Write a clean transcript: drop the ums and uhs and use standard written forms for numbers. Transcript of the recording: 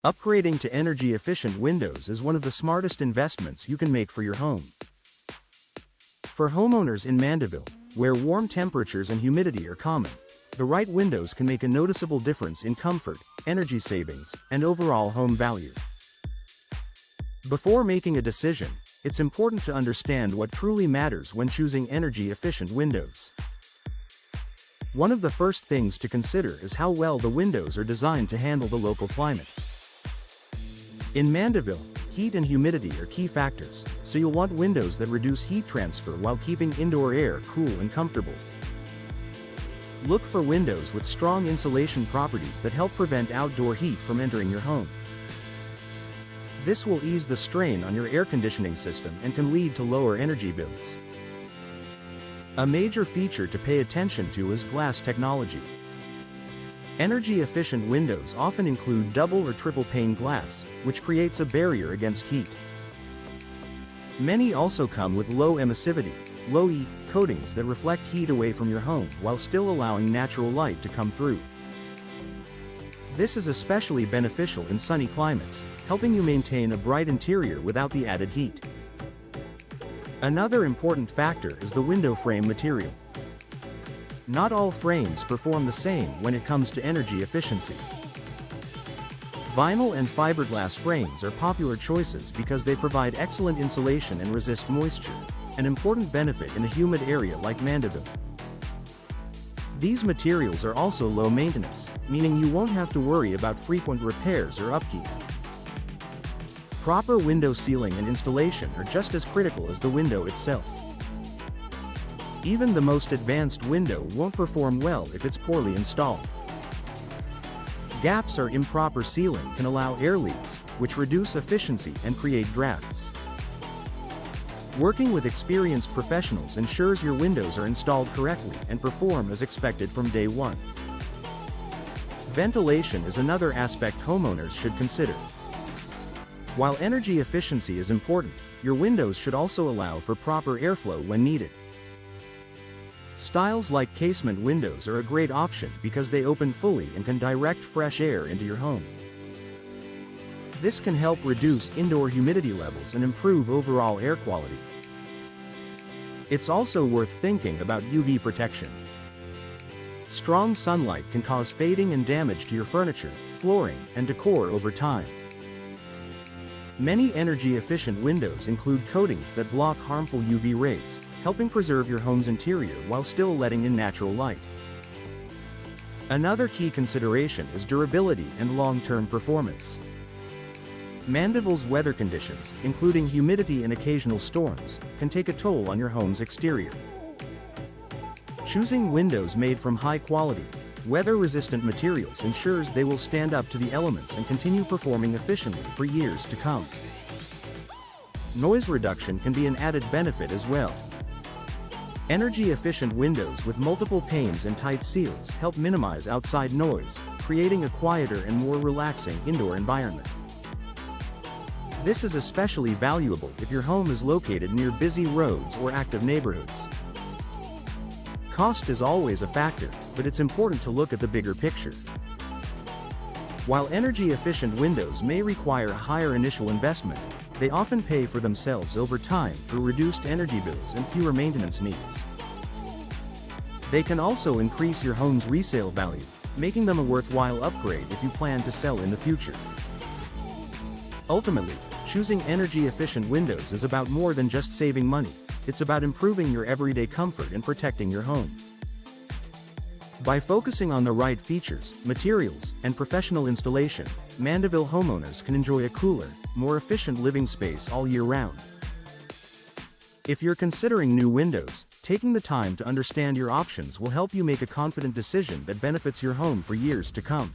Upgrading to energy-efficient windows is one of the smartest investments you can make for your home. For homeowners in Mandeville, where warm temperatures and humidity are common, the right windows can make a noticeable difference in comfort, energy savings, and overall home value. Before making a decision, it's important to understand what truly matters when choosing energy-efficient windows. One of the first things to consider is how well the windows are designed to handle the local climate. In Mandeville, heat and humidity are key factors, so you'll want windows that reduce heat transfer while keeping indoor air cool and comfortable. Look for windows with strong insulation properties that help prevent outdoor heat from entering your home. This will ease the strain on your air conditioning system and can lead to lower energy bills. A major feature to pay attention to is glass technology. Energy-efficient windows often include double or triple pane glass, which creates a barrier against heat. Many also come with low emissivity, low-E, coatings that reflect heat away from your home while still allowing natural light to come through. This is especially beneficial in sunny climates, helping you maintain a bright interior without the added heat. Another important factor is the window frame material. Not all frames perform the same when it comes to energy efficiency. Vinyl and fiberglass frames are popular choices because they provide excellent insulation and resist moisture, an important benefit in a humid area like Mandeville. These materials are also low maintenance, meaning you won't have to worry about frequent repairs or upkeep. Proper window sealing and installation are just as critical as the window itself. Even the most advanced window won't perform well if it's poorly installed. Gaps or improper sealing can allow air leaks, which reduce efficiency and create drafts. Working with experienced professionals ensures your windows are installed correctly and perform as expected from day one. Ventilation is another aspect homeowners should consider. While energy efficiency is important, your windows should also allow for proper airflow when needed. Styles like casement windows are a great option because they open fully and can direct fresh air into your home. This can help reduce indoor humidity levels and improve overall air quality. It's also worth thinking about UV protection. Strong sunlight can cause fading and damage to your furniture, flooring, and decor over time. Many energy-efficient windows include coatings that block harmful UV rays, helping preserve your home's interior while still letting in natural light. Another key consideration is durability and long-term performance. Mandeville's weather conditions, including humidity and occasional storms, can take a toll on your home's exterior. Choosing windows made from high-quality, weather-resistant materials ensures they will stand up to the elements and continue performing efficiently for years to come. Noise reduction can be an added benefit as well. Energy-efficient windows with multiple panes and tight seals help minimize outside noise, creating a quieter and more relaxing indoor environment. This is especially valuable if your home is located near busy roads or active neighborhoods. Cost is always a factor, but it's important to look at the bigger picture. While energy-efficient windows may require a higher initial investment, they often pay for themselves over time through reduced energy bills and fewer maintenance needs. They can also increase your home's resale value, making them a worthwhile upgrade if you plan to sell in the future. Ultimately, choosing energy-efficient windows is about more than just saving money. It's about improving your everyday comfort and protecting your home. By focusing on the right features, materials, and professional installation, Mandeville homeowners can enjoy a cooler, more efficient living space all year round. If you're considering new windows, taking the time to understand your options will help you make a confident decision that benefits your home for years to come.